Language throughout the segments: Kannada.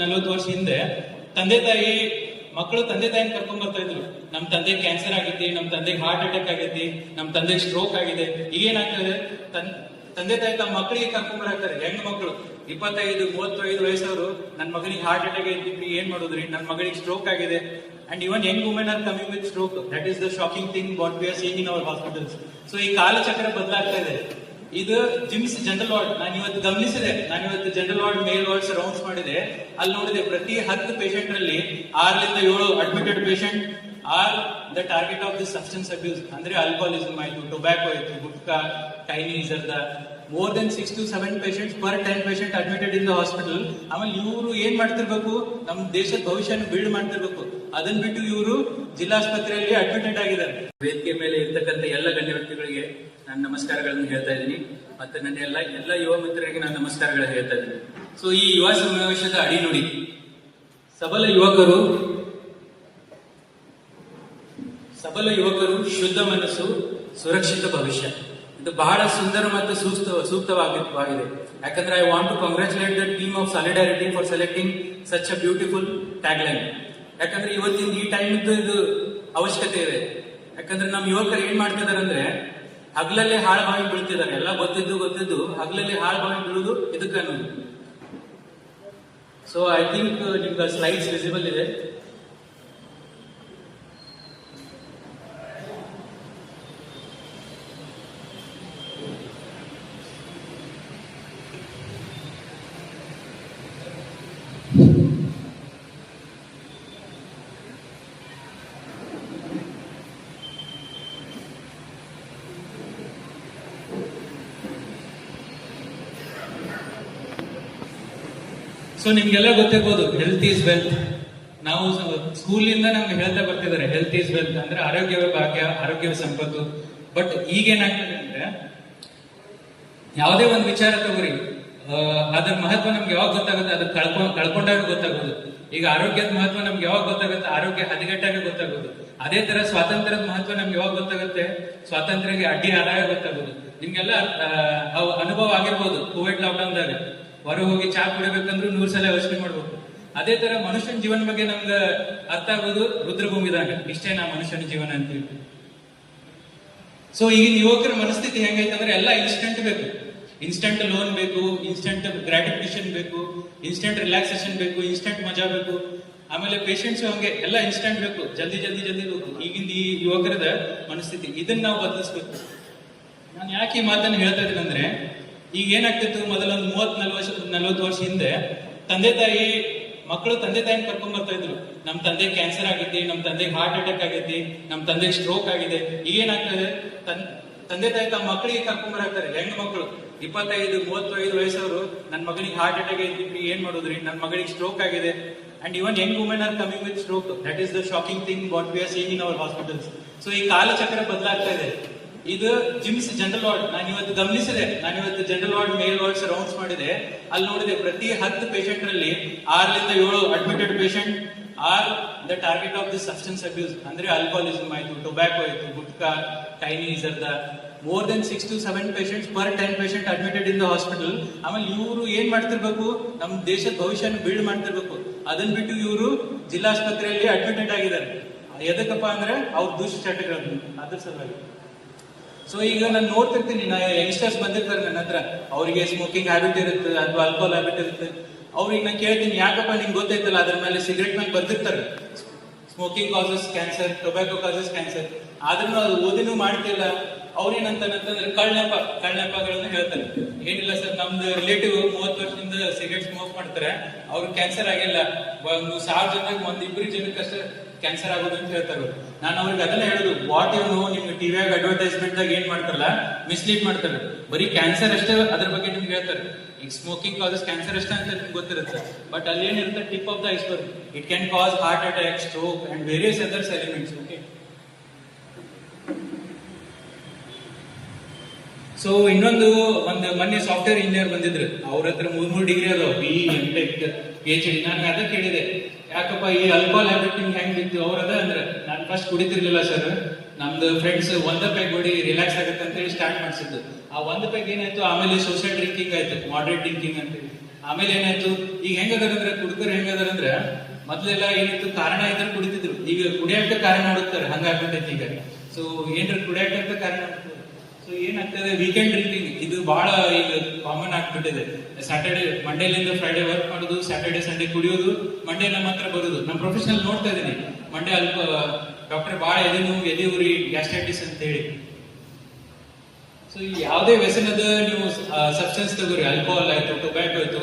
40 ವರ್ಷ ಹಿಂದೆ ತಂದೆ ತಾಯಿ ಮಕ್ಕಳು ತಂದೆ ತಾಯಿನ ಕರ್ಕೊಂಡ್ ಬರ್ತಾ ಇದ್ರು. ನಮ್ ತಂದೆ ಕ್ಯಾನ್ಸರ್ ಆಗೈತಿ, ನಮ್ ತಂದೆಗೆ ಹಾರ್ಟ್ ಅಟ್ಯಾಕ್ ಆಗೈತಿ, ನಮ್ ತಂದೆಗೆ ಸ್ಟ್ರೋಕ್ ಆಗಿದೆ. ಈಗೇನಾಗ್ತದೆ, ತಂದೆ ತಾಯಿ ತಮ್ಮ ಮಕ್ಕಳಿಗೆ ಕರ್ಕೊಂಡ್ ಬರಾಕ್ತಾರೆ. ಹೆಂಗ್ ಮಕ್ಕಳು 25-35 ವಯಸ್ಸವರು ನನ್ನ ಮಗನಿಗೆ ಹಾರ್ಟ್ ಅಟ್ಯಾಕ್ ಐತಿ, ಏನ್ ಮಾಡೋದ್ರಿ, ನನ್ನ ಮಗಳಿಗೆ ಸ್ಟ್ರೋಕ್ ಆಗಿದೆ. And even Young women are coming with stroke. That is the shocking thing what we are seeing in our hospitals. So ಈ ಕಾಲಚಕ್ರ ಬದಲಾಗ್ತಾ ಇದೆ. ಇದು ಜಿಮ್ಸ್ ಜನರಲ್ ವಾರ್ಡ್ ನಾನು ಇವತ್ತು ಗಮನಿಸಿದೆ. ನಾನು ಇವತ್ತು ಜನರಲ್ ವಾರ್ಡ್ ಮೇಲ್ ವಾರ್ಡ್ಸ್ ರೌಂಡ್ಸ್ ಮಾಡಿದೆ. ಅಲ್ಲಿ ನೋಡಿದೆ ಪ್ರತಿ 10 ಪೇಷಂಟ್ ರಲ್ಲಿ 6 ರಿಂದ 7 admitted patient are the target of the substance abuse. ಅಂದ್ರೆ ಆಲ್ಕೋಹಾಲಿಸಮ್ ಆಯ್ತು, ಟೊಬ್ಯಾಕೋ ಆಯ್ತು, gutka, Chinese are the more than 6 to 7 patients per 10 patient admitted in the hospital. ಆಮೇಲೆ ಇವರು ಏನ್ ಮಾಡ್ತಿರ್ಬೇಕು, ನಮ್ಮ ದೇಶದ ಭವಿಷ್ಯನ ಬಿಲ್ಡ್ ಮಾಡ್ತಿರ್ಬೇಕು. ಅದನ್ನ ಬಿಟ್ಟು ಇವರು ಜಿಲ್ಲಾಸ್ಪತ್ರೆಯಲ್ಲಿ ಅಡ್ಮಿಟೆಡ್ ಆಗಿದ್ದಾರೆ. ವೇದಿಕೆ ಮೇಲೆ ಇರ್ತಕ್ಕಂಥ ಎಲ್ಲ ಗಣ್ಯ ವ್ಯಕ್ತಿಗಳಿಗೆ ನಾನು ನಮಸ್ಕಾರಗಳನ್ನು ಹೇಳ್ತಾ ಇದ್ದೀನಿ. ಮತ್ತೆ ನನ್ನ ಎಲ್ಲ ಯುವ ಮಿತ್ರರಿಗೆ ನಾನು ನಮಸ್ಕಾರಗಳನ್ನು ಹೇಳ್ತಾ ಇದ್ದೀನಿ. ಸೊ ಈ ಯುವ ಸಮಾವೇಶದ ಅಡಿ ನೋಡಿ, ಸಬಲ ಯುವಕರು, ಶುದ್ಧ ಮನಸ್ಸು, ಸುರಕ್ಷಿತ ಭವಿಷ್ಯ. ಇದು ಬಹಳ ಸುಂದರ ಮತ್ತು ಸೂಕ್ತವಾಗಿದೆ. ಯಾಕಂದ್ರೆ I want to congratulate the team of solidarity for selecting such a beautiful tagline. ಯಾಕಂದ್ರೆ ಇವತ್ತಿನ ಈ ಟೈಮ್ ಇದು ಅವಶ್ಯಕತೆ ಇದೆ. ಯಾಕಂದ್ರೆ ನಮ್ಮ ಯುವಕರು ಏನ್ ಮಾಡ್ತಿದಾರೆ ಅಂದ್ರೆ ಹಗಲಲ್ಲಿ ಹಾಳು ಬಾವಿ ಬೀಳ್ತಿದ್ದಾರೆ. ಎಲ್ಲ ಗೊತ್ತಿದ್ದು ಹಗಲಲ್ಲಿ ಹಾಳು ಬಾವಿ ಬೀಳುದು ಇದಕ್ಕೆ ಅನ್ನೋದು. ಸೊ ಐ ಥಿಂಕ್ ನಿಮ್ಗೆ ಸ್ಲೈಡ್ಸ್ ವಿಸಿಬಲ್ ಇದೆ. ಸೊ ನಿಮ್ಗೆಲ್ಲ ಗೊತ್ತಿರ್ಬೋದು, ಹೆಲ್ತ್ ಈಸ್ ವೆಲ್ತ್. ನಾವು ಸ್ಕೂಲಿಂದ ನಮ್ಗೆ ಹೇಳ್ತಾ ಬರ್ತಿದ್ದಾರೆ ಹೆಲ್ತ್ ಈಸ್ ವೆಲ್ತ್ ಅಂದ್ರೆ ಆರೋಗ್ಯವೇ ಭಾಗ್ಯ, ಆರೋಗ್ಯವೇ ಸಂಪತ್ತು. ಬಟ್ ಈಗೇನಾಗ್ತದೆ ಅಂದ್ರೆ ಯಾವುದೇ ಒಂದು ವಿಚಾರ ತಗೋರಿ, ಅದ್ರ ಮಹತ್ವ ನಮ್ಗೆ ಯಾವಾಗ ಗೊತ್ತಾಗುತ್ತೆ, ಅದು ಕಳ್ಕೊಂಡಾಗ ಗೊತ್ತಾಗೋದು. ಈಗ ಆರೋಗ್ಯದ ಮಹತ್ವ ನಮ್ಗೆ ಯಾವಾಗ ಗೊತ್ತಾಗುತ್ತೆ, ಆರೋಗ್ಯ ಹದಗೆಟ್ಟಾಗ ಗೊತ್ತಾಗೋದು. ಅದೇ ತರ ಸ್ವಾತಂತ್ರ್ಯದ ಮಹತ್ವ ನಮ್ಗೆ ಯಾವಾಗ ಗೊತ್ತಾಗುತ್ತೆ, ಸ್ವಾತಂತ್ರ್ಯಕ್ಕೆ ಅಡ್ಡಿ ಆದಾಯ ಗೊತ್ತಾಗೋದು. ನಿಮ್ಗೆಲ್ಲ ಅನುಭವ ಆಗಿರ್ಬೋದು. ಕೋವಿಡ್ ಲಾಕ್ಡೌನ್ ದಾಗ ಹೊರಗೆ ಹೋಗಿ ಚಾ ಕುಡಿಬೇಕಂದ್ರೂ 100 ಸಲ ಯೋಚನೆ ಮಾಡ್ಬೇಕು. ಅದೇ ತರ ಮನುಷ್ಯನ ಜೀವನ ಬಗ್ಗೆ ನಮ್ಗೆ ಅರ್ಥ ಆಗೋದು ರುದ್ರಭೂಮಿದಾಗ. ಇಷ್ಟೇ ನಾ ಮನುಷ್ಯನ ಜೀವನ ಅಂತೀವಿ. ಸೊ ಈಗಿನ ಯುವಕರ ಮನಸ್ಥಿತಿ ಹೆಂಗೈತೆ ಅಂದ್ರೆ ಎಲ್ಲ ಇನ್ಸ್ಟೆಂಟ್ ಬೇಕು. ಇನ್ಸ್ಟೆಂಟ್ ಲೋನ್ ಬೇಕು, ಇನ್ಸ್ಟೆಂಟ್ ಗ್ರಾಟಿಫಿಕೇಶನ್ ಬೇಕು, ಇನ್ಸ್ಟೆಂಟ್ ರಿಲ್ಯಾಕ್ಸೇಷನ್ ಬೇಕು, ಇನ್ಸ್ಟೆಂಟ್ ಮಜಾ ಬೇಕು. ಆಮೇಲೆ ಪೇಷಂಟ್ಸ್ ಹಂಗೆ ಎಲ್ಲ ಇನ್ಸ್ಟೆಂಟ್ ಬೇಕು, ಜಲ್ದಿ ಬೇಕು. ಈಗಿನ ಈ ಯುವಕರದ ಮನಸ್ಥಿತಿ, ಇದನ್ನ ನಾವು ಬದಲಿಸ್ಬೇಕು. ನಾನು ಯಾಕೆ ಈ ಮಾತನ್ನು ಹೇಳ್ತಾ ಇದ್ದೀನಿ ಅಂದ್ರೆ, ಈಗ ಏನಾಗ್ತಿತ್ತು, ಮೊದಲೊಂದು 30-40 ವರ್ಷ ಹಿಂದೆ ಮಕ್ಕಳು ತಂದೆ ತಾಯಿನ ಕರ್ಕೊಂಡ್ ಬರ್ತಾ ಇದ್ರು. ನಮ್ ತಂದೆ ಕ್ಯಾನ್ಸರ್ ಆಗೈತಿ, ನಮ್ ತಂದೆಗೆ ಹಾರ್ಟ್ ಅಟ್ಯಾಕ್ ಆಗೈತಿ, ನಮ್ ತಂದೆಗೆ ಸ್ಟ್ರೋಕ್ ಆಗಿದೆ. ಈಗೇನಾಗ್ತದೆ, ತಂದೆ ತಾಯಿ ತಮ್ಮ ಮಕ್ಕಳಿಗೆ ಕರ್ಕೊಂಡ್ ಬರಾಕ್ತಾರೆ. ಹೆಂಗ್ ಮಕ್ಕಳು 25-35 ವಯಸ್ಸವರು ನನ್ನ ಮಗನಿಗೆ ಹಾರ್ಟ್ ಅಟ್ಯಾಕ್ ಐತಿ, ಏನ್ ಮಾಡೋದ್ರಿ, ನನ್ನ ಮಗಳಿಗೆ ಸ್ಟ್ರೋಕ್ ಆಗಿದೆ. And even Young women are coming with stroke. That is the shocking thing what we are seeing in our hospitals. So ಈ ಕಾಲಚಕ್ರ ಬದಲಾಗ್ತಾ ಇದೆ. ಇದು ಜಿಮ್ಸ್ ಜನರಲ್ ವಾರ್ಡ್ ನಾನು ಇವತ್ತು ಗಮನಿಸಿದೆ. ನಾನು ಇವತ್ತು ಜನರಲ್ ವಾರ್ಡ್ ಮೇಲ್ ವಾರ್ಡ್ಸ್ ರೌಂಡ್ಸ್ ಮಾಡಿದೆ. ಅಲ್ಲಿ ನೋಡಿದೆ ಪ್ರತಿ 10 ಪೇಷಂಟ್ ರಲ್ಲಿ 6 ರಿಂದ 7 admitted patient are the target of the substance abuse. ಅಂದ್ರೆ ಆಲ್ಕೋಹಾಲಿಸಮ್ ಆಯ್ತು, ಟೊಬ್ಯಾಕೋ ಆಯ್ತು, gutka, Chinese are the more than 6 to 7 patients per 10 patient admitted in the hospital. ಆಮೇಲೆ ಇವರು ಏನ್ ಮಾಡ್ತಿರ್ಬೇಕು, ನಮ್ಮ ದೇಶದ ಭವಿಷ್ಯನ ಬಿಲ್ಡ್ ಮಾಡ್ತಿರ್ಬೇಕು. ಅದನ್ನ ಬಿಟ್ಟು ಇವರು ಜಿಲ್ಲಾಸ್ಪತ್ರೆಯಲ್ಲಿ ಅಡ್ಮಿಟೆಡ್ ಆಗಿದ್ದಾರೆ. ಎದಕ್ಕಪ್ಪ ಅಂದ್ರೆ ಅವ್ರ ದುಶ್ಚಟಗಳು, ಅದ್ರ ಸಲುವಾಗಿ. ಸೊ ಈಗ ನಾನು ನೋಡ್ತಿರ್ತೀನಿ, ಯಂಗ್ಸ್ಟರ್ಸ್ ಬಂದಿರ್ತಾರೆ ನನ್ನ ಹತ್ರ, ಅವರಿಗೆ ಸ್ಮೋಕಿಂಗ್ ಹ್ಯಾಬಿಟ್ ಇರುತ್ತೆ ಅಥವಾ ಆಲ್ಕೋಹಾಲ್ ಹ್ಯಾಬಿಟ್ ಇರುತ್ತೆ. ಅವ್ರಿಗೆ ನಾನು ಕೇಳ್ತೀನಿ, ಯಾಕಪ್ಪ ನಿಮ್ಗೆ ಗೊತ್ತೈತಲ್ಲ ಅದ್ರ ಮೇಲೆ ಸಿಗರೇಟ್ ಮೇಲೆ ಬರ್ದಿರ್ತಾರೆ smoking causes cancer, tobacco causes cancer. ಆದ್ರೂ ಅದು ಓದಿನೂ ಮಾಡ್ತಿಲ್ಲ. ಅವ್ರೇನಂತಂದ್ರೆ ಕಳ್ಳೆಪ್ಪಗಳನ್ನ ಹೇಳ್ತಾರೆ. ಏನಿಲ್ಲ ಸರ್, ನಮ್ದು ರಿಲೇಟಿವ್ 30 ವರ್ಷದಿಂದ ಸಿಗರೇಟ್ ಸ್ಮೋಕ್ ಮಾಡ್ತಾರೆ, ಅವ್ರಿಗೆ ಕ್ಯಾನ್ಸರ್ ಆಗಿಲ್ಲ. 1000 ಜನಕ್ಕೆ 1-2 ಜನಕ್ಕಷ್ಟೇ ಕ್ಯಾನ್ಸರ್ ಆಗೋದು ಅಂತ ಹೇಳ್ತಾರೆ. ನಾನು ಅವ್ರಿಗೆ ಅದನ್ನ ಹೇಳುದು, ವಾಟ್ ಯು ನೋ, ನಿಮ್ಗೆ ಟಿವಿಯಾಗ ಅಡ್ವರ್ಟೈಸ್ಮೆಂಟ್ ದಾಗ ಏನ್ ಮಾಡ್ತಾರಲ್ಲ, ಮಿಸ್ಲೀಡ್ ಮಾಡ್ತಾರೆ. ಬರೀ ಕ್ಯಾನ್ಸರ್ ಅಷ್ಟೇ ಅದ್ರ ಬಗ್ಗೆ ನಿಮ್ಗೆ ಹೇಳ್ತಾರೆ. ಈಗ ಸ್ಮೋಕಿಂಗ್ ಕಾಸಸ್ ಕ್ಯಾನ್ಸರ್ ಅಷ್ಟೇ ಅಂತ ನಿಮ್ಗೆ ಗೊತ್ತಿರುತ್ತೆ. ಬಟ್ ಅಲ್ಲಿ ಏನಿರುತ್ತೆ, tip of the iceberg. It can cause heart attack, stroke and various others elements. Okay, so ಇನ್ನೊಂದು ಮೊನ್ನೆ ಸಾಫ್ಟ್ವೇರ್ ಇಂಜಿನಿಯರ್ ಬಂದಿದ್ರು. ಅವ್ರ ಹತ್ರ 3 ಡಿಗ್ರಿ ಅದಾವ, BE, M.Tech, PhD. ನಾನು ಅದಕ್ಕೆ ಕೇಳಿದೆ, ಯಾಕಪ್ಪ ಈ ಆಲ್ಕೋಹಾಲ್ ಹ್ಯಾಬಿಟ್ ಹೆಂಗ್ ಇತ್ತು? ಅವ್ರದ ಅಂದ್ರೆ, ನಾನು ಫಸ್ಟ್ ಕುಡಿತಿರ್ಲಿಲ್ಲ ಸರ್, ನಮ್ದು ಫ್ರೆಂಡ್ಸ್ 1 ಪೆಗ್ ಹೊಡಿ ರಿಲ್ಯಾಕ್ಸ್ ಆಗುತ್ತೆ ಅಂತ ಹೇಳಿ ಸ್ಟಾರ್ಟ್ ಮಾಡಿಸಿದ್ದು. ಆ 1 ಪೆಗ್ ಏನಾಯ್ತು, ಆಮೇಲೆ ಸೋಷಿಯಲ್ ಡ್ರಿಂಕಿಂಗ್ ಆಯ್ತು, ಮಾಡರೇಟ್ ಡ್ರಿಂಕಿಂಗ್ ಅಂತ ಹೇಳಿ. ಆಮೇಲೆ ಏನಾಯ್ತು, ಈಗ ಹೆಂಗದಾರಂದ್ರೆ ಕುಡುಕರು ಹೆಂಗದಾರಂದ್ರ ಮೊದ್ಲೆಲ್ಲ ಏನಿತ್ತು, ಕಾರಣ ಇದ್ರೆ ಕುಡಿತಿದ್ರು, ಈಗ ಕುಡಿಯಕ್ಕೆ ಕಾರಣ ಹುಡುಕ್ತಾರೆ, ಹಂಗಾಗ್ತೈತಿ ಈಗ. ಸೊ ಏನ್ರ ಕುಡಿಯಕ್ಕಂತ ಕಾರಣ. ಸೊ ಏನಾಗ್ತದೆ, ವೀಕೆಂಡ್ ಡ್ರಿಂಕಿಂಗ್ ಇದು ಬಹಳ ಈಗ ಕಾಮನ್ ಆಗ್ಬಿಟ್ಟಿದೆ. ಸ್ಯಾಟರ್ಡೆ ಮಂಡೇಲಿಂದ ಫ್ರೈಡೆ ವರ್ಕ್ ಮಾಡೋದು, ಸ್ಯಾಟರ್ಡೆ ಸಂಡೇ ಕುಡಿಯೋದು, ಮಂಡೇನ ಮಾತ್ರ ಬರೋದು. ನಮ್ಮ ಪ್ರೊಫೆಷನಲ್ ನೋಡ್ತಾ ಇದೀನಿ, ಮಂಡೇ ಅಲ್ಪ ಡಾಕ್ಟರ್ ಬಾಳ ಎದೆ ನೋವು, ಎದೆ ಉರಿ, ಗ್ಯಾಸ್ಟ್ರೈಟಿಸ್ ಅಂತ ಹೇಳಿ. ಸೊ ಯಾವುದೇ ವ್ಯಸನದ ನೀವು ಸಬ್ಸ್ಟೆನ್ಸ್ ತಗೋರಿ, ಆಲ್ಕೋಹಾಲ್ ಆಯ್ತು, ಟೊಬ್ಯಾಕೋ ಆಯ್ತು,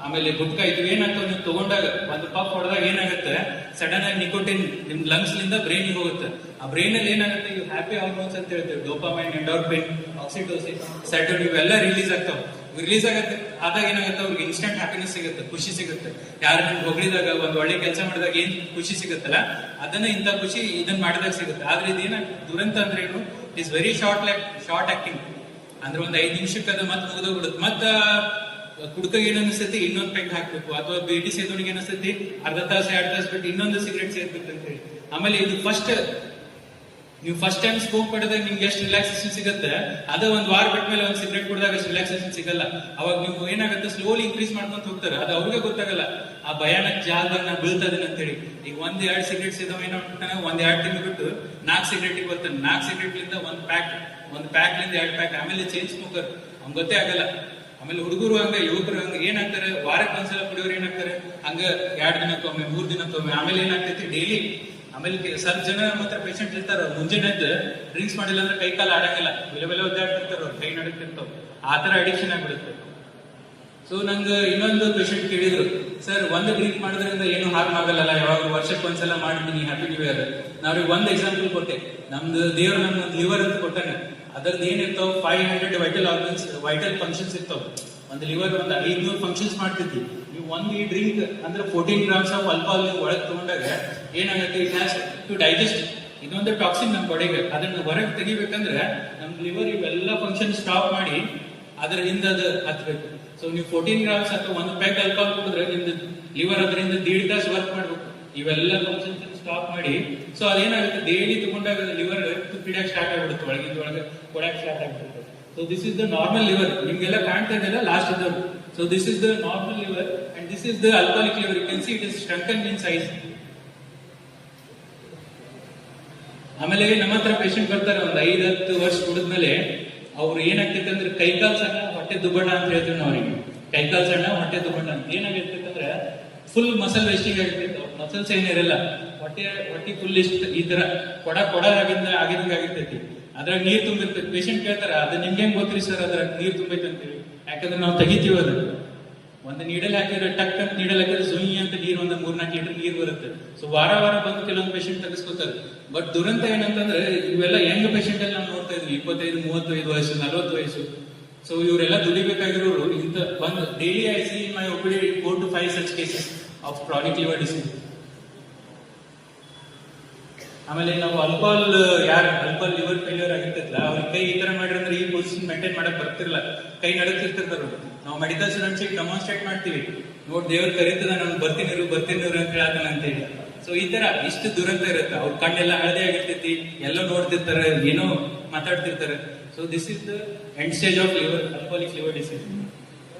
ಆಮೇಲೆ ಗುಟ್ಕಾ ಆಯ್ತು, ಏನಾಗ್ತದೆ ನೀವು ತಗೊಂಡಾಗ ಒಂದು ಪಫ್ ಹೊಡೆದಾಗ ಏನಾಗುತ್ತೆ, ಸಡನ್ ಆಗಿ ನಿಕೋಟಿನ್ ನಿಮ್ ಲಂಗ್ಸ್ ಲಿಂದ ಬ್ರೈನ್ ಹೋಗುತ್ತೆ. ಆ ಬ್ರೈನ್ ಅಲ್ಲಿ ಏನಾಗುತ್ತೆ, ಇವು ಹ್ಯಾಪಿ ಹಾರ್ಮೋನ್ಸ್ ಅಂತ ಹೇಳ್ತೇವೆ, ಡೋಪಾಮೈನ್, ಎಂಡೋರ್ಫಿನ್, ಆಕ್ಸಿಟೋಸಿನ್, ಸೈಟೋನ್, ಇವೆಲ್ಲ ರಿಲೀಸ್ ಆಗ್ತಾವ. ರಿಲೀಸ್ ಆಗುತ್ತೆ, ಆದಾಗ ಏನಾಗುತ್ತೆ, ಅವ್ರಿಗೆ ಇನ್ಸ್ಟೆಂಟ್ ಹ್ಯಾಪಿನೆಸ್ ಸಿಗುತ್ತೆ, ಖುಷಿ ಸಿಗುತ್ತೆ. ಯಾರು ನಿಮ್ಗೆ ಹೊಗಳಿದಾಗ, ಒಂದ್ ಒಳ್ಳೆ ಕೆಲಸ ಮಾಡಿದಾಗ ಏನ್ ಖುಷಿ ಸಿಗುತ್ತಲ್ಲ, ಅದನ್ನ ಇಂಥ ಖುಷಿ ಇದನ್ನ ಮಾಡಿದಾಗ ಸಿಗುತ್ತೆ. ಆದ್ರೆ ಇದೇನ ದುರಂತ ಅಂದ್ರೆ ಏನು, it is very short acting. ಅಂದ್ರೆ ಒಂದ್ 5 ನಿಮಿಷಕ್ಕೆ ಅದು ಮತ್ತೆ ಮುಗಿದೋಗ್ಬಿಡುತ್ತೆ. ಮತ್ತ ಕುಡ್ಕ ಏನ್ ಅನಿಸ್ತೈತಿ, ಇನ್ನೊಂದ್ ಪೆಗ್ ಹಾಕ್ಬೇಕು, ಅಥವಾ ಬೇಟಿ ಸೇದೋಣಿಗೆ ಏನಿಸ್ತೈತಿ, ಅರ್ಧ ತಾಸು 2 ತಾಸು ಬಿಟ್ಟು ಇನ್ನೊಂದು ಸಿಗರೇಟ್ ಸೇರ್ಬೇಕು ಅಂತ ಹೇಳಿ. ಆಮೇಲೆ ಇದು ನೀವು ಫಸ್ಟ್ ಟೈಮ್ ಸ್ಮೋಕ್ ಮಾಡಿದಾಗ ನಿಮ್ಗೆ ಎಷ್ಟು ರಿಲ್ಯಾಕ್ಸೇಷನ್ ಸಿಗುತ್ತೆ, ಅದೇ ಒಂದ್ ವಾರ ಬಿಟ್ಟ ಮೇಲೆ ಒಂದ್ ಸಿಗರೇಟ್ ಕುಡಿದಾಗ ಅಷ್ಟು ರಿಲ್ಯಾಕ್ಸೇಷನ್ ಸಿಗಲ್ಲ. ಅವಾಗ ನೀವು ಏನಾಗುತ್ತೆ, ಸ್ಲೋಲಿ ಇನ್ಕ್ರೀಸ್ ಮಾಡ್ಕೊಂತ ಹೋಗ್ತಾರೆ, ಅದು ಅವ್ರಿಗೆ ಗೊತ್ತಾಗಲ್ಲ ಆ ಭಯಾನಕ ಜಾಗದಾಗ ನಾ ಬೀಳ್ತದೇನೆ ಅಂತ ಹೇಳಿ. ಈಗ 1-2 ಸಿಗರೇಟ್ ಸೇದೋ ಏನೋ ಮಾಡ್ತಾನೆ, 1-2 ತಿಂಗಳು ಬಿಟ್ಟು 4 ಸಿಗರೇಟಿಗೆ ಬರ್ತಾನೆ. 4 ಸಿಗರೇಟ್ ಲಿಂದ ಒಂದು ಪ್ಯಾಕ್ ಲಿಂದ 2 ಪ್ಯಾಕ್, ಆಮೇಲೆ ಚೇಂಜ್ ಸ್ಮೋಕರ್, ಅವ್ನ್ ಗೊತ್ತೇ ಆಗಲ್ಲ. ಆಮೇಲೆ ಹುಡುಗರು ಹಂಗ, ಯುವಕರು ಹಂಗ ಏನಾಗ್ತಾರೆ, ವಾರಕ್ಕೆ ಒಂದ್ಸಲ ಕುಡಿಯೋರು ಏನಾಗ್ತಾರೆ, ಹಂಗ 2 ದಿನಕ್ಕೊಮ್ಮೆ 3 ದಿನಕ್ಕೊಮ್ಮೆ. ಆಮೇಲೆ ಏನಾಗ್ತೈತಿ, ಡೈಲಿ. ಆಮೇಲೆ ಸ್ವಲ್ಪ ಜನ ಮಾತ್ರ ಪೇಷಂಟ್ ಇರ್ತಾರ, ಮುಂಜಾನೆ ಡ್ರಿಂಕ್ಸ್ ಮಾಡಿಲ್ಲ ಅಂದ್ರೆ ಕೈ ಕಾಲ ಆಡಂಗಿಲ್ಲ, ಬೆಲೆ ಒದ್ದಾಡ್ತಿರ್ತಾರ, ಅವ್ರು ಕೈ ನಡಕ್ತಿರ್ತಾವ, ಆ ತರ ಅಡಿಕ್ಷನ್ ಆಗ್ಬಿಡುತ್ತೆ. ಸೊ ನಂಗೆ ಇನ್ನೊಂದು ಪೇಷಂಟ್ ಕೇಳಿದ್ರು, ಸರ್ ಒಂದು ಡ್ರಿಂಕ್ ಮಾಡೋದ್ರಿಂದ ಏನು ಹಾರ್ಮ್ ಆಗಲ್ಲ, ಯಾವಾಗ ವರ್ಷಕ್ಕೆ ಒಂದ್ಸಲ ಮಾಡಿದ್ದೀನಿ, ಹ್ಯಾಪಿ ನ್ಯೂ ಇಯರ್. ನಾವ್ರಿಗೆ ಒಂದು ಎಕ್ಸಾಂಪಲ್ ಕೊಟ್ಟೆ, ನಮ್ದು ದೇವ್ರು ನಮ್ಗೆ ಲಿವರ್ ಅಂತ ಕೊಟ್ಟಾನೆ, ಅದ್ರದ್ದು ಏನಿರ್ತಾವ 500 ವೈಟಲ್ ಫಂಕ್ಷನ್ಸ್ ಇರ್ತಾವ. ಒಂದು ಲಿವರ್ ಒಂದು 500 ಫಂಕ್ಷನ್ಸ್ ಮಾಡ್ತೈತಿ. ನೀವು ಈ ಡ್ರಿಂಕ್ ಅಂದ್ರೆ 14 ಗ್ರಾಮ್ಸ್ ಆಫ್ ಆಲ್ಕೋಹಾಲ್ ನೀವು ಒಳಗೆ ತಗೊಂಡಾಗ ಏನಾಗುತ್ತೆ, ಇಟ್ ಹ್ಯಾಸ್ ಟು ಡೈಜೆಸ್ಟ್. ಇದೊಂದು ಟಾಕ್ಸಿನ್ ನಮ್ಮ ಬಾಡಿಗೆ, ಅದನ್ನ ಹೊರಗೆ ತೆಗಿಬೇಕಂದ್ರೆ ನಮ್ ಲಿವರ್ ಇವೆಲ್ಲ ಫಂಕ್ಷನ್ ಸ್ಟಾಪ್ ಮಾಡಿ ಅದ್ರ ಹಿಂದೆ ಅದು ಹತ್ಬೇಕು. ಸೊ ನೀವು 14 ಗ್ರಾಮ್ಸ್ ಅಥವಾ 1 ಪ್ಯಾಕ್ ಆಲ್ಕೋಹಾಲ್ ಕುಡಿದ್ರೆ ನಿಮ್ದು ಲಿವರ್ ಅದರಿಂದ 1.5 ತಾಸು ವರ್ಕ್ ಮಾಡ್ಬೇಕು, ಇವೆಲ್ಲ ಫಂಕ್ಷನ್ಸ್ ಸ್ಟಾಪ್ ಮಾಡಿ. ಸೊ ಅದೇನಾಗುತ್ತೆ, ಡೈಲಿ ತಗೊಂಡಾಗ ಲಿವರ್ ತುಪ್ಪಿಡಕ್ಕೆ ಸ್ಟಾರ್ಟ್ ಆಗ್ಬಿಡುತ್ತೆ, ಒಳಗೆ ಕೊಡಕ್ಕೆ ಸ್ಟಾರ್ಟ್ ಆಗ್ಬಿಡುತ್ತೆ. So this is the normal liver, ನಿಮ್ಗೆಲ್ಲ ಕಾಣ್ತಾ ಇದೆಯಲ್ಲ ಲಾಸ್ಟ್ ಇದ್ದವರು. So this is the normal liver and this is the alcoholic liver. You can see it is shrunken in size. ಆಮೇಲೆ ನಮ್ಮ ಹತ್ರ ಪೇಷಂಟ್ ಬರ್ತಾರೆ, ಒಂದು 5-10 ವರ್ಷ ಕುಡಿದ್ಮೇಲೆ ಅವ್ರು ಏನಾಗ್ತೈತೆ ಅಂದ್ರೆ ಕೈಕಾಲ್ ಸಣ್ಣ, ಹೊಟ್ಟೆ ದುಬ್ಬಣ್ಣ ಅಂತ ಹೇಳ್ತೀವಿ ನಾವು ಅವ್ರಿಗೆ. ಕೈಕಾಲ್ ಸಣ್ಣ, ಹೊಟ್ಟೆ ದುಬ್ಬಣ್ಣ ಅಂತ ಏನಾಗಿರ್ತೈತೆ ಅಂದ್ರೆ ಫುಲ್ ಮಸಲ್ ವೇಸ್ಟಿಂಗ್ ಆಗಿರ್ತೈತೆ, ಮಸಲ್ಸ್ ಏನಿರಲ್ಲ, ಹೊಟ್ಟೆ ಫುಲ್ ಇಷ್ಟ ಈ ತರ ಕೊಡ ಆಗಿದಂಗ ಆಗಿರ್ತೈತಿ. ಅದ್ರಾಗ ನೀರ್ ತುಂಬಿರ್ತೈತಿ. ಪೇಷಂಟ್ ಕೇಳ್ತಾರ, ಅದು ನಿಮ್ಗೆ ಹೆಂಗ್ ಗೊತ್ತ್ರಿ ಸರ್ ಅದ್ರಾಗ ನೀರ್ ತುಂಬೈತೆ ಅಂತೇಳಿ? ಯಾಕಂದ್ರೆ ನಾವು ತೆಗಿತೀವಿ, ಅದು ಒಂದು ನೀಡಲ್ ಹಾಕಿದ್ರೆ ಟಕ್ ಅಂತ ನೀಡಲ್ ಹಾಕಿದ್ರೆ ಜುಯಿ ಅಂತ ನೀರು ಒಂದು 3-4 ಲೀಟರ್ ನೀರು ಬರುತ್ತೆ. ಸೊ ವಾರ ಬಂದು ಕೆಲವೊಂದು ಪೇಷಂಟ್ ತೆಗೆಸ್ಕೊತಾರೆ. ಬಟ್ ದುರಂತ ಏನಂತಂದ್ರೆ ಇವೆಲ್ಲ ಯಂಗ್ ಪೇಷಂಟ್ ಅಲ್ಲಿ ನಾವು ನೋಡ್ತಾ ಇದ್ವಿ, 25-35 ವಯಸ್ಸು, 40 ವಯಸ್ಸು. ಸೊ ಇವರೆಲ್ಲ ದುಡಿಬೇಕಾಗಿರೋರು ಇಂತ ಬಂದು daily I see my OPD 4 to 5 such cases of chronic liver disease. ಆಮೇಲೆ ನಾವು ಆಲ್ಕೋಹಾಲ್ ಲಿವರ್ ಫೇಲ್ಯೂರ್ ಆಗಿರ್ತೈತಲ್ಲ, ಅವ್ರಿಗೆ ಕೈ ಈ ತರ ಮಾಡಿದ್ರೆ ಈ ಪೊಸಿಷನ್ ಮೇಂಟೈನ್ ಮಾಡಕ್ ಬರ್ತಿರ್ಲ, ಕೈ ನಡಕ್ತಿರ್ತಾರ. ನಾವು ಮೆಡಿಕಲ್ ಸ್ಟೂಡೆಂಟ್ಸ್ ಡೆಮಾನ್ಸ್ಟ್ರೇಟ್ ಮಾಡ್ತೀವಿ, ನೋಡ್ ದೇವ್ರ ಕರೀತದ, ನಾನು ಬರ್ತೀನಿ ಅಂತ ಹೇಳ್ತಾನ ಅಂತ ಹೇಳಿ. ಸೊ ಈ ತರ ಇಷ್ಟು ದುರಂತ ಇರುತ್ತೆ. ಅವ್ರ ಕಣ್ಣೆಲ್ಲ ಹಳದಿ ಆಗಿರ್ತೈತಿ, ಎಲ್ಲ ನೋಡ್ತಿರ್ತಾರೆ, ಏನೋ ಮಾತಾಡ್ತಿರ್ತಾರೆ. So this is the end stage of alcoholic liver disease.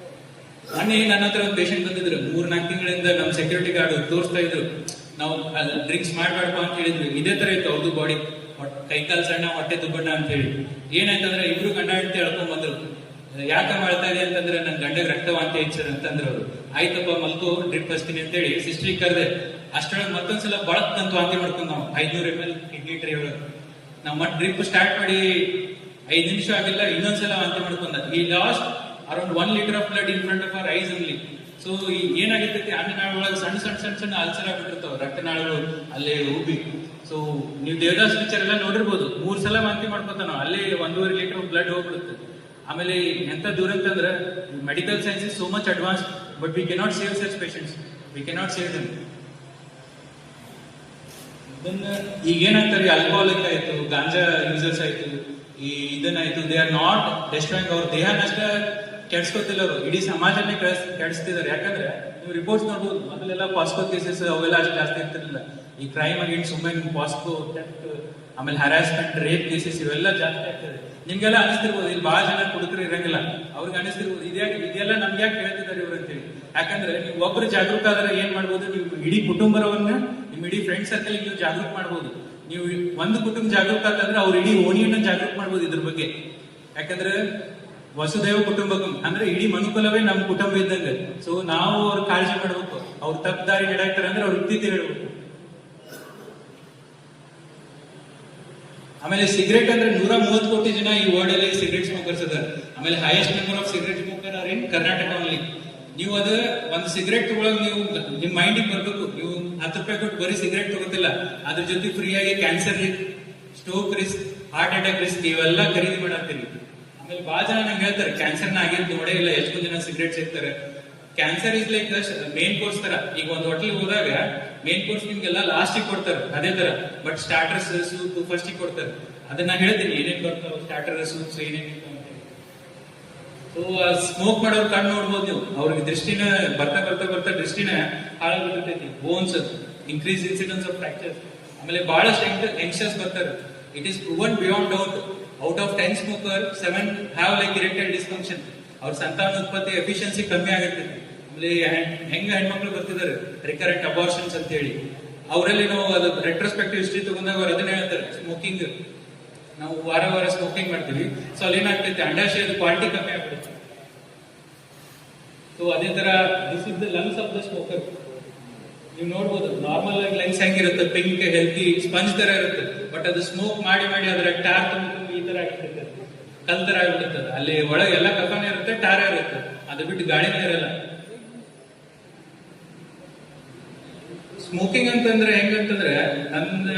ಮೊನ್ನೆ ನನ್ನ ಹತ್ರ ಒಂದು ಪೇಷಂಟ್ ಬಂದಿದ್ರು, 3-4 ತಿಂಗಳಿಂದ ನಮ್ಮ ಸೆಕ್ಯೂರಿಟಿ ಗಾರ್ಡ್ ತೋರಿಸ್ತಾ ಇದ್ರು, ನಾವು ಡ್ರಿಂಕ್ಸ್ ಮಾಡ್ಬಾರ್ದು ಅಂತ ಹೇಳಿದ್ವಿ. ಇದೇ ತರ ಇತ್ತು ಅವ್ರದ್ದು ಬಾಡಿ, ಕೈಕಾಲ್ ಸಣ್ಣ, ಹೊಟ್ಟೆ ದುಬ್ಬಣ್ಣ ಅಂತ ಹೇಳಿ. ಏನಾಯ್ತಂದ್ರೆ ಇಬ್ರು ಗಂಡ ಹೆಂಡತಿ ಹೇಳ್ಕೊಂಡ್ ಬಂದ್ರು. ಯಾಕ ಮಾಡ್ತಾ ಇದೆ ಅಂತಂದ್ರೆ ನನ್ ಗಂಡಗ್ ರಕ್ತವಾಂತಿ ಹೆಚ್ಚರ್ ಅಂತಂದ್ರೆ ಅವರು, ಆಯ್ತಪ್ಪ ಮಲ್ಕೋ ಡ್ರಿಪ್ ಹಚ್ತೀನಿ ಅಂತ ಹೇಳಿ ಸಿಸ್ಟ್ರಿಗೆ ಕರೆದೆ. ಅಷ್ಟೊಳಗೆ ಮತ್ತೊಂದ್ಸಲ ಬಳಕ್ತಂತ ವಾಂತಿ ಮಾಡ್ಕೊಂಡ್ ನಾವು 500 ml ಕಿಡ್ನಿ ಟ್ರೇ ಒಳಗೆ ನಾವು ಮತ್ತೆ ಡ್ರಿಪ್ ಸ್ಟಾರ್ಟ್ ಮಾಡಿ 5 ನಿಮಿಷ ಆಗಿಲ್ಲ, ಇನ್ನೊಂದ್ಸಲ ವಾಂತಿ ಮಾಡ್ಕೊಂಡ. ಈ lost around 1 litre of blood in front of our eyes only. So ಏನಾಗಿರ್ತೈತಿ, ಅನ್ನನಾಳೊಳಗೆ ಸಣ್ಣ ಅಲ್ಸರ್ ಆಗ್ಬಿಟ್ಟಿರ್ತಾವ, ರಕ್ತನಾಳಗಳು ಅಲ್ಲೇ ಉಬ್ಬಿ. ಸೊ ನೀವು ದೇವದಾಸ್ ಪಿಕ್ಚರ್ ಎಲ್ಲ ನೋಡಿರ್ಬೋದು, 3 ಸಲ ವಾಂತಿ ಮಾಡ್ಕೊತಾನ, ಅಲ್ಲೇ 1.5 ಲೀಟರ್ ಬ್ಲಡ್ ಹೋಗ್ಬಿಡುತ್ತೆ. ಆಮೇಲೆ ಎಂತ ದುರಂತ ಅಂದ್ರೆ medical science is so much advance, but we cannot save such patients, we cannot save them. ಈಗ ಏನಾಗ್ತಾರೆ, ಆಲ್ಕೋಹಾಲಿಕ್ ಆಯ್ತು, ಗಾಂಜಾ ಯೂಸರ್ಸ್ ಆಯ್ತು, ಇದನ್ನಾಯ್ತು, ದೇ ಆರ್ ನಾಟ್ ಡೆಸ್ಟ್ರಾಯಿಂಗ್, ಅವ್ರ ದೇಹನಷ್ಟ ಕೆಡ್ಸ್ಕೊತಿಲ್ಲ, ಅವರು ಇಡೀ ಸಮಾಜನೇ ಕೆಡಿಸ್ತಿದ್ದಾರೆ. ಯಾಕಂದ್ರೆ ನೀವು ರಿಪೋರ್ಟ್ಸ್ ನೋಡ್ಬೋದು, ಮೊದಲೆಲ್ಲ ಪಾಸ್ಕೋ ಕೇಸಸ್ ಅವೆಲ್ಲ ಅಷ್ಟು ಜಾಸ್ತಿ ಇರ್ತಿರ್ಲಿಲ್ಲ. ಈ ಕ್ರೈಮ್ ಅಗೇನ್ಸ್ಟ್ ವುಮೆನ್, ಪಾಸ್ಕೋ, ಥೆಫ್ಟ್, ಆಮೇಲೆ ಹರಾಸ್ಮೆಂಟ್, ರೇಪ್ ಕೇಸಸ್ ಇವೆಲ್ಲ ಜಾಸ್ತಿ ಆಗ್ತದೆ. ನಿಮ್ಗೆಲ್ಲ ಅನಿಸ್ತಿರ್ಬೋದು ಇಲ್ಲಿ ಬಹಳ ಜನ ಕುಡುಕರು ಇರಂಗಿಲ್ಲ, ಅವ್ರಿಗೆ ಅನಿಸ್ತಿರ್ಬೋದು ಇದೆಲ್ಲ ನಮ್ಗೆ ಯಾಕೆ ಹೇಳ್ತಿದ್ದಾರೆ ಇವ್ರು ಅಂತೇಳಿ. ಯಾಕಂದ್ರೆ ನೀವು ಒಬ್ರು ಜಾಗೃತ ಆದ್ರೆ ಏನ್ ಮಾಡ್ಬೋದು, ನೀವು ಇಡೀ ಕುಟುಂಬರವನ್ನ, ನಿಮ್ ಇಡೀ ಫ್ರೆಂಡ್ ಸರ್ಕಲ್ ನೀವು ಜಾಗೃತ ಮಾಡ್ಬೋದು. ನೀವು ಒಂದು ಕುಟುಂಬ ಜಾಗೃತ ಅಂತಂದ್ರೆ ಅವ್ರ ಇಡೀ ಓಣಿಯನ್ನ ಜಾಗೃತ ಮಾಡ್ಬೋದು ಇದ್ರ ಬಗ್ಗೆ. ಯಾಕಂದ್ರೆ ವಸುದೈವ ಕುಟುಂಬಕಂ ಅಂದ್ರೆ ಇಡೀ ಮನುಕುಲವೇ ನಮ್ ಕುಟುಂಬ ಇದ್ದಂಗೆ. ಸೊ ನಾವು ಅವ್ರ ಕಾಳಜಿ ಮಾಡ್ಬೇಕು. ಅವ್ರ ತಪ್ಪು ದಾರಿ ಹಿಡಾಕ್ತಾರೆ ಅಂದ್ರೆ ಅವ್ರ ಇದ್ದಿದ್ದು ಹೇಳ್ಬೇಕು. ಆಮೇಲೆ ಸಿಗರೇಟ್ ಅಂದ್ರೆ 130 ಕೋಟಿ ಜನ ಈ ವರ್ಲ್ಡ್ ಅಲ್ಲಿ ಸಿಗರೇಟ್ ಸ್ಮೋಕರ್ಸ್ ಅದಾರೆ. ಆಮೇಲೆ highest number of cigarette smoker are in Karnataka only. ನೀವು ಅದ ಒಂದು ಸಿಗರೇಟ್ ತಗೊಳಕ್ ನೀವು ನಿಮ್ ಮೈಂಡಿಗೆ ಬರ್ಬೇಕು, ನೀವು 10 ರೂಪಾಯಿ ಕೊಟ್ಟು ಬರೀ ಸಿಗರೇಟ್ ತಗೋತಿಲ್ಲ, ಅದ್ರ ಜೊತೆ ಫ್ರೀ ಆಗಿ cancer risk, stroke risk, heart attack risk ಇವೆಲ್ಲ ಖರೀದಿ ಮಾಡತ್ತೀರಿ. ಆಮೇಲೆ ಬಹಳ ಜನ ನಂಗೆ ಹೇಳ್ತಾರೆ ಕ್ಯಾನ್ಸರ್ ನ ಆಗಿದ್ದು ನೋಡೇ ಇಲ್ಲ, ಎಷ್ಟೊಂದು ಜನ ಸಿಗರೇಟ್ ಸೇರ್ತಾರೆ. Cancer is like main course ತರ. ಈಗ ಒಂದು ಹೋಟೆಲ್ ಹೋದಾಗ ಮೇನ್ ಕೋರ್ಸ್ ನಿಮ್ಗೆಲ್ಲ ಲಾಸ್ಟ್ ಕೊಡ್ತಾರೆ ಅದೇ ತರ, ಬಟ್ ಸ್ಟಾರ್ಟರ್ಸ್ ಸೂಪ್ ಫಸ್ಟ್ ಕೊಡ್ತಾರೆ. ಅದನ್ನ ಹೇಳ್ತೀನಿ ಏನೇನ್ ಬರ್ತಾವ ಸ್ಟಾರ್ಟರ್ ಸೂಪ್ಸ್ ಏನೇನು. ಸೊ ಸ್ಮೋಕ್ ಮಾಡೋರು ಕಣ್ಣು ನೋಡ್ಬೋದು ನೀವು, ಅವ್ರಿಗೆ ದೃಷ್ಟಿನ ಬರ್ತಾ ಬರ್ತಾ ಬರ್ತಾ ದೃಷ್ಟಿನ ಹಾಳಾಗ್ಬಿಟ್ಟಿರ್ತೈತಿ. Bones increase incidence of fractures. ಆಮೇಲೆ ಬಹಳಷ್ಟು ಯಂಗ್ಸ್ಟರ್ಸ್ ಬರ್ತಾರೆ. It is proven beyond doubt, out of 10 smoker 7 have like erectile dysfunction. ಅವ್ರ ಸಂತಾನೋತ್ಪತ್ತಿ ಎಫಿಷಿಯನ್ಸಿ ಕಮ್ಮಿ ಆಗುತ್ತೆ. ಆಮೇಲೆ ಹೆಂಗ ಹೆಣ್ಮಕ್ಳು ಬರ್ತಿದ್ದಾರೆ ರಿಕರೆಂಟ್ ಅಬಾರ್ಷನ್ಸ್ ಅಂತ ಹೇಳಿ, ಅವರಲ್ಲಿ ನಾವು ಅದು ರೆಟ್ರೋಸ್ಪೆಕ್ಟಿವ್ ಹಿಸ್ಟ್ರಿ ತಗೊಂಡಾಗ ಅವ್ರು ಅದನ್ನ ಹೇಳ್ತಾರೆ, ಸ್ಮೋಕಿಂಗ್ ನಾವು ವಾರ ವಾರ ಸ್ಮೋಕಿಂಗ್ ಮಾಡ್ತೀವಿ, ಸೊ ಅಲ್ಲಿ ಏನಾಗ್ತೈತೆ ಅಂಡಾಶಯದ ಕ್ವಾಲಿಟಿ ಕಮ್ಮಿ ಆಗ್ಬಿಡುತ್ತೆ. ಸೊ ಅದೇ ತರ this is the lungs of the smoker. ನೀವು ನೋಡ್ಬೋದು ನಾರ್ಮಲ್ ಆಗಿ ಲಂಗ್ಸ್ ಹೆಂಗಿರುತ್ತೆ, ಪಿಂಕ್ ಹೆಲ್ತಿ ಸ್ಪಂಜ್ ತರ ಇರುತ್ತೆ. ಬಟ್ ಅದು ಸ್ಮೋಕ್ ಮಾಡಿ ಮಾಡಿ ಅದರ ಟಾರ್ ತುಂಬ ಈ ತರ ಆಗಿರ್ತದೆ, ಕಲ್ ತರ ಆಗಿಬಿಡುತ್ತದೆ. ಅಲ್ಲಿ ಒಳಗೆ ಎಲ್ಲ ಕಫನೇ ಇರುತ್ತೆ, ಟಾರ ಇರುತ್ತೆ, ಅದು ಬಿಟ್ಟು ಗಾಳಿನೇ ಇರಲ್ಲ. ಸ್ಮೋಕಿಂಗ್ ಅಂತಂದ್ರೆ ಹೆಂಗಂತಂದ್ರೆ ನಂದು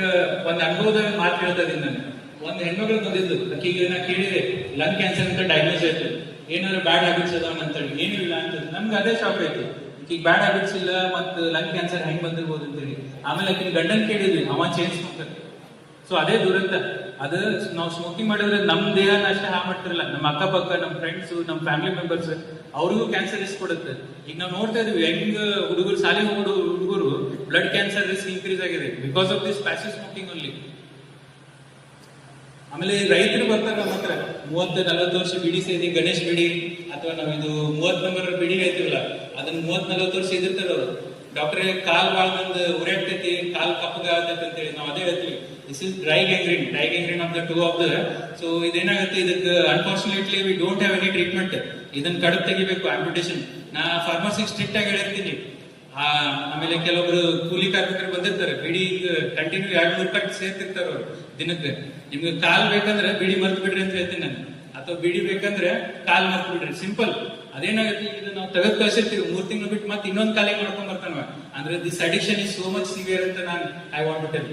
ಒಂದ್ ಅನುಭವದ ಮಾತು ಹೇಳ್ತಾ ಇದೀನಿ ನಾನು. ಒಂದ್ ಹೆಣ್ಮಗಳು ಬಂದಿದ್ದು, ಆಕಿಗೆ ನಾ ಕೇಳಿದೆ ಲಂಗ್ ಕ್ಯಾನ್ಸರ್ ಅಂತ ಡಯಾಗ್ನೋಸ್ ಆಯ್ತು, ಏನಾದ್ರು ಬ್ಯಾಡ್ ಹ್ಯಾಬಿಟ್ಸ್ ಅದಾವನ್ ಅಂತ ಹೇಳಿ. ಏನೂ ಇಲ್ಲ ಅಂತ ನಮ್ಗೆ ಅದೇ ಶಾಕ್ ಆಯ್ತು. ಈಗ ಬ್ಯಾಡ್ ಹ್ಯಾಬಿಟ್ಸ್ ಇಲ್ಲ ಮತ್ತು ಲಂಗ್ ಕ್ಯಾನ್ಸರ್ ಹೆಂಗ್ ಬಂದಿರ್ಬೋದು ಅಂತೇಳಿ. ಆಮೇಲೆ ಆಕಿನ ಗಂಡನ್ ಕೇಳಿದ್ವಿ, ಅವ ಚೇಂಜ್ ಸ್ಮೋಕರ್. ಸೊ ಅದೇ ದುರಂತ. ಅದು ನಾವು ಸ್ಮೋಕಿಂಗ್ ಮಾಡಿದ್ರೆ ನಮ್ ದೇಹನ ಅಷ್ಟೇ ಹಾಳು ಮಾಡ್ತಿರಲ್ಲ, ನಮ್ಮ ಅಕ್ಕಪಕ್ಕ, ನಮ್ಮ ಫ್ರೆಂಡ್ಸ್, ನಮ್ಮ ಫ್ಯಾಮಿಲಿ ಮೆಂಬರ್ಸ್ ಅವ್ರಿಗೂ ಕ್ಯಾನ್ಸರ್ ರಿಸ್ಕ್ ಕೊಡುತ್ತೆ. ಈಗ ನಾವು ನೋಡ್ತಾ ಇದೀವಿ ಹೆಂಗ್ ಹುಡುಗರು, ಶಾಲೆ ಹುಡುಗರು ಬ್ಲಡ್ ಕ್ಯಾನ್ಸರ್ ರಿಸ್ಕ್ ಇನ್ಕ್ರೀಸ್ ಆಗಿದೆ because of this passive smoking only. ಆಮೇಲೆ ರೈತರು ಬರ್ತಾರೆ ನಮ್ಮ ಹತ್ರ, 30-40 ವರ್ಷ ಬಿಡಿ ಸೇದಿ, ಗಣೇಶ್ ಬಿಡಿ ಅಥವಾ ನಾವಿದು 30 ನಂಬರ್ ಬಿಡಿ ಹೇಳ್ತೀವಲ್ಲ, ಅದನ್ನ 30-40 ವರ್ಷ ಇದಿರ್ತಾರೆ ಅವರು. ಡಾಕ್ಟರ್ ಕಾಲ್ ಬಾಳ್ ಬಂದು ಉರಿಯಾಗ್ತೈತಿ, ಕಾಲ್ ಕಪ್ಪಗಾಗತೈತಿ ಅಂತ ಹೇಳಿ ನಾವು ಅದೇ ಹೇಳ್ತೀವಿ. This is dry gangrene of the two of the. So ಇದೇನಾಗುತ್ತೆ, ಇದಕ್ಕೆ unfortunately we don't have any treatment. ಇದನ್ನ ಕಡಿಮೆ ತೆಗಿಬೇಕು, ಆಂಪ್ಯುಟೇಷನ್. ನಾ ಫಾರ್ಮಸಿ ಸ್ಟ್ರಿಕ್ಟ್ ಆಗಿ ಹೇಳಿರ್ತೀನಿ. ಆಮೇಲೆ ಕೆಲವೊಬ್ರು ಕೂಲಿ ಕಾರ್ಮಿಕರು ಬಂದಿರ್ತಾರೆ, ಬಿಡಿ ಕಂಟಿನ್ಯೂ 2-3 ಕಟ್ ಸೇರ್ತಿರ್ತಾರೆ ಅವ್ರು ದಿನಕ್ಕೆ. ನಿಮ್ಗೆ ಕಾಲ್ ಬೇಕಂದ್ರೆ ಬಿಡಿ ಮರ್ತು ಬಿಡ್ರಿ ಅಂತ ಹೇಳ್ತೀನಿ ನಾನು, ಅಥವಾ ಬಿಡಿ ಬೇಕಂದ್ರೆ ಕಾಲ್ ಮರ್ತು ಬಿಡ್ರಿ, ಸಿಂಪಲ್. ಅದೇನಾಗುತ್ತೆ, ಇದು ನಾವು ತೆಗೆದು ಕಳ್ಸಿರ್ತೀವಿ, 3 ತಿಂಗಳು ಬಿಟ್ಟು ಮತ್ತೆ ಇನ್ನೊಂದು ಕಾಲಿಗೆ ಮಾಡ್ಕೊಂಡ್ ಬರ್ತಾನ. ಅಂದ್ರೆ this addiction is so much severe ಅಂತ ನಾನು I want to tell.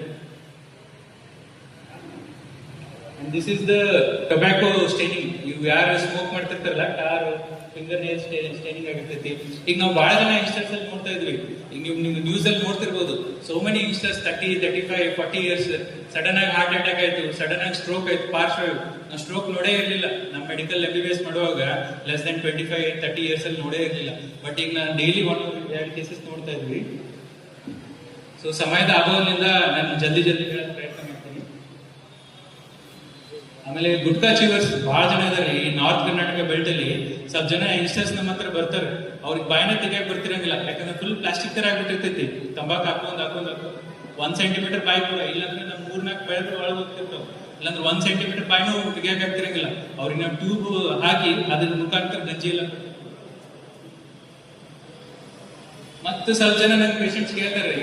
And this is the tobacco staining. ನೀವು ಯಾರು ಸ್ಮೋಕ್ ಮಾಡ್ತಿರ್ತಾರಲ್ಲ, ಟಾರ್ ಫಿಂಗರ್ ನೇಲ್ ಸ್ಟೇನಿಂಗ್ ಆಗಿರ್ತೈತಿ. ಈಗ ನಾವು ಬಹಳ ಜನ ಯಂಗ್ಸ್ಟರ್ಸ್ ಅಲ್ಲಿ ನೋಡ್ತಾ ಇದ್ವಿ. ಈಗ ನೀವು ನ್ಯೂಸ್ ಅಲ್ಲಿ ನೋಡ್ತಿರ್ಬೋದು, so many youngsters 30, 35, 40 years sudden ಆಗಿ ಹಾರ್ಟ್ ಅಟ್ಯಾಕ್ ಆಯ್ತು, ಸಡನ್ ಆಗಿ ಸ್ಟ್ರೋಕ್ ಆಯ್ತು, ಪಾರ್ಶ್ವವಾಯು. ನಾವು ಸ್ಟ್ರೋಕ್ ನೋಡೇ ಇರಲಿಲ್ಲ ನಮ್ಮ ಮೆಡಿಕಲ್ MBBS ಮಾಡುವಾಗ. ಲೆಸ್ ದನ್ 25-30 ಇಯರ್ಸ್ ಅಲ್ಲಿ ನೋಡೇ ಇರಲಿಲ್ಲ. ಬಟ್ ಈಗ ನಾನು ಡೈಲಿ 1-2 ಕೇಸಸ್ ನೋಡ್ತಾ ಇದ್ವಿ. ಸೊ ಸಮಯದ ಅಭಾವದಿಂದ ನಾನು ಜಲ್ದಿ ಹೇಳಕ್ ಪ್ರಯತ್ನ ಮಾಡ್ತೀನಿ. ಆಮೇಲೆ ಗುಟ್ಕಾ ಚೀವರ್ಸ್ ಬಹಳ ಜನ ಇದಾರೆ ಈ ನಾರ್ತ್ ಕರ್ನಾಟಕ ಬೆಲ್ಟ್ ಅಲ್ಲಿ. ಸ್ವಲ್ಪ ಜನ ಯಂಗ್ಸ್ಟರ್ಸ್ ನಮ್ಮ ಹತ್ರ ಬರ್ತಾರೆ, ಅವ್ರಿಗೆ ಬಾಯಿನ ತೆಗಿಯಕ್ ಬರ್ತಿರಂಗಿಲ್ಲ, ಯಾಕಂದ್ರೆ ಫುಲ್ ಪ್ಲಾಸ್ಟಿಕ್ ತರ ಆಗ್ಬಿಟ್ಟಿರ್ತೈತಿ. ತಂಬಾಕು ಹಾಕೊಂಡ್ 1 ಸೆಂಟಿಮೀಟರ್ ಬಾಯಿ ಕೂಡ, ಇಲ್ಲಾಂದ್ರೆ ನಮ್ 3-4 ಬಾಯಿ ಒಳಗೆ ಹೋಗ್ತಿರ್ತಾವ. ಇಲ್ಲಾಂದ್ರೆ 1 ಸೆಂಟಿಮೀಟರ್ ಬಾಯಿನೂ ತೆಗಿಯಕ್ ಆಗ್ತಿರಂಗಿಲ್ಲ. ಅವ್ರಿಗೆ ನಾವು ಟ್ಯೂಬ್ ಹಾಕಿ ಅದ್ರ ಮುಖಾಂತರ ಗಂಜಿ ಎಲ್ಲ. ಮತ್ತೆ ಸ್ವಲ್ಪ ಜನ ನನ್ ಪೇಷಂಟ್ಸ್ ಕೇಳ್ತಾರೆ,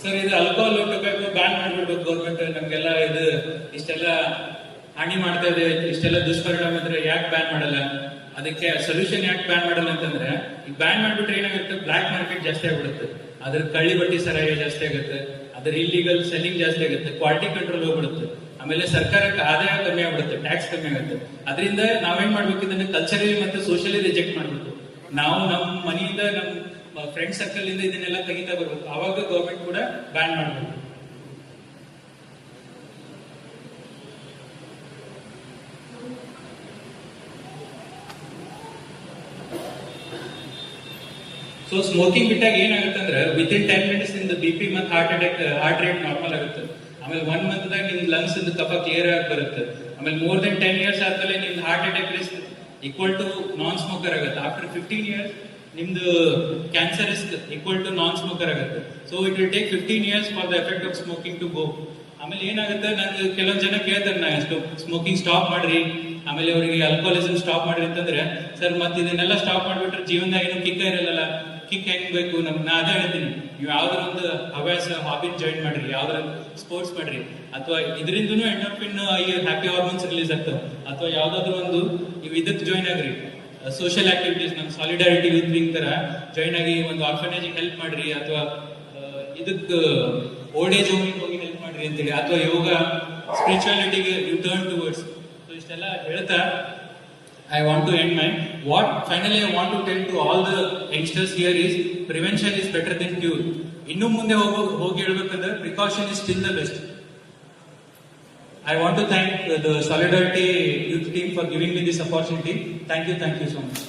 ಸರ್ ಇದು ಆಲ್ಕೋಹಾಲ್ ಟೊಬ್ಯಾಕೋ ಬ್ಯಾನ್ ಮಾಡ್ಬಿಡ್ಬೇಕು ಗೌರ್ಮೆಂಟ್, ನಮ್ಗೆಲ್ಲ ಇದು ಇಷ್ಟೆಲ್ಲ ಹಾನಿ ಮಾಡ್ತಾ ಇದೆ, ಇಷ್ಟೆಲ್ಲ ದುಷ್ಪರಿಣಾಮ ಇದ್ರೆ ಯಾಕೆ ಬ್ಯಾನ್ ಮಾಡಲ್ಲ, ಅದಕ್ಕೆ ಸೊಲ್ಯೂಷನ್ ಯಾಕೆ ಬ್ಯಾನ್ ಮಾಡಲ್ಲ ಅಂತಂದ್ರೆ, ಈಗ ಬ್ಯಾನ್ ಮಾಡ್ಬಿಟ್ರೆ ಏನಾಗುತ್ತೆ, ಬ್ಲಾಕ್ ಮಾರ್ಕೆಟ್ ಜಾಸ್ತಿ ಆಗ್ಬಿಡುತ್ತೆ, ಅದ್ರ ಕಳ್ಳಿ ಬಟ್ಟಿ ಸರಾಯ ಜಾಸ್ತಿ ಆಗುತ್ತೆ, ಅದ್ರ ಇಲ್ಲಿಗಲ್ ಸೆಲ್ಲಿಂಗ್ ಜಾಸ್ತಿ ಆಗುತ್ತೆ, ಕ್ವಾಲಿಟಿ ಕಂಟ್ರೋಲ್ ಹೋಗ್ಬಿಡುತ್ತೆ, ಆಮೇಲೆ ಸರ್ಕಾರಕ್ಕೆ ಆದಾಯ ಕಮ್ಮಿ ಆಗ್ಬಿಡುತ್ತೆ, ಟ್ಯಾಕ್ಸ್ ಕಮ್ಮಿ ಆಗುತ್ತೆ. ಅದರಿಂದ ನಾವೇನ್ ಮಾಡ್ಬೇಕು, ಇದನ್ನ ಕಲ್ಚರಲಿ ಮತ್ತೆ ಸೋಷಿಯಲಿ ರಿಜೆಕ್ಟ್ ಮಾಡ್ಬೇಕು. ನಾವು ನಮ್ಮ ಮನೆಯಿಂದ, ನಮ್ಮ ಫ್ರೆಂಡ್ ಸರ್ಕಲ್ ಇಂದ ಇದನ್ನೆಲ್ಲ ತೆಗಿತಾ ಬರ್ಬೇಕು. ಅವಾಗ ಗೌರ್ಮೆಂಟ್ ಕೂಡ ಬ್ಯಾನ್ ಮಾಡ್ಬೇಕು. ಸೊ ಸ್ಮೋಕಿಂಗ್ ಬಿಟ್ಟಾಗ ಏನಾಗುತ್ತೆ ಅಂದ್ರೆ ವಿತಿನ್ 10 ಮಿನಿಟ್ಸ್ ಇಂದ BP ಮತ್ತು ಹಾರ್ಟ್ ರೇಟ್ ನಾರ್ಮಲ್ ಆಗುತ್ತೆ. ಆಮೇಲೆ 1 ಮಂತ್ ದಾಗ ನಿಮ್ ಲಂಗ್ಸ್ ಇಂದ ಕಫ ಕ್ಲಿಯರ್ ಆಗಿ ಬರುತ್ತೆ. ಆಮೇಲೆ more than 10 years ಆದ್ಮೇಲೆ ನಿಮ್ heart attack risk equal to non smoker ಆಗುತ್ತೆ. ಆಫ್ಟರ್ 15 years ನಿಮ್ದು cancer is equal to non smoker ಆಗುತ್ತೆ. So it will take 15 years for the effect of smoking to go. ಆಮೇಲೆ ಏನಾಗುತ್ತೆ, ನಂಗೆ ಕೆಲವೊಂದು ಜನ ಕೇಳ್ತಾರೆ, ನಾ ಸ್ಮೋಕಿಂಗ್ ಸ್ಟಾಪ್ ಮಾಡ್ರಿ, ಆಮೇಲೆ ಅವರಿಗೆ ಆಲ್ಕೋಹಾಲಿಸಮ್ ಸ್ಟಾಪ್ ಮಾಡ್ರಿ ಅಂತಂದ್ರೆ, ಸರ್ ಮತ್ತೆ ಇದನ್ನೆಲ್ಲ ಸ್ಟಾಪ್ ಮಾಡ್ಬಿಟ್ರೆ ಜೀವನದಾಗ ಏನು ಕಿಕ್ಕ ಇರಲ್ಲ, ಕಿಕ್ ಹೆಂಗ್ ಬೇಕು ನಾ ಅದೇ ಹೇಳ್ತೀನಿ, ನೀವು ಯಾವ್ದಾರ ಒಂದು ಹವ್ಯಾಸ ಹಾಬಿನ್ ಜಾಯಿನ್ ಮಾಡ್ರಿ, ಯಾವ್ದಾರ ಸ್ಪೋರ್ಟ್ಸ್ ಮಾಡ್ರಿ, ಅಥವಾ ಇದರಿಂದನೂ ಎಂಡೋರ್ಫಿನ್ ಹ್ಯಾಪಿ ಹಾರ್ಮೋನ್ಸ್ ರಿಲೀಸ್ ಆಗ್ತಾವ, ಅಥವಾ ಯಾವ್ದಾದ್ರು ಒಂದು ನೀವು ಇದಕ್ಕೆ ಜಾಯಿನ್ ಆಗ್ರಿ, ಸೋಷಿಯಲ್ ಆಕ್ಟಿವಿಟೀಸ್, ನಮ್ ಸಾಲಿಡಾರಿಟಿ ಯೂತ್ ವಿಂಗ್ ತರ ಜಾಯಿನ್ ಆಗಿ ಒಂದು ಆರ್ಫನೇಜ್ ಹೆಲ್ಪ್ ಮಾಡ್ರಿ, ಅಥವಾ ಇದಕ್ ಓಲ್ಡ್ ಏಜ್ ಹೋಮಿಗೆ ಹೋಗಿ ಹೆಲ್ಪ್ ಮಾಡ್ರಿ ಅಂತೇಳಿ, ಅಥವಾ ಯೋಗ ಸ್ಪಿರಿಚುಯಾಲಿಟಿಗೆ ಯು ಟರ್ನ್ ಟುವರ್ಡ್ಸ್. ಸೊ ಇಷ್ಟೆಲ್ಲ ಹೇಳ್ತಾ I want to end my finally I want to tell to all the youngsters here is prevention is better than cure. ಇನ್ನು ಮುಂದೆ ಹೋಗಿ ಹೇಳ್ಬೇಕಂದ್ರೆ precaution is still the best. I want to thank the Solidarity Youth Team for giving me this opportunity. Thank you so much.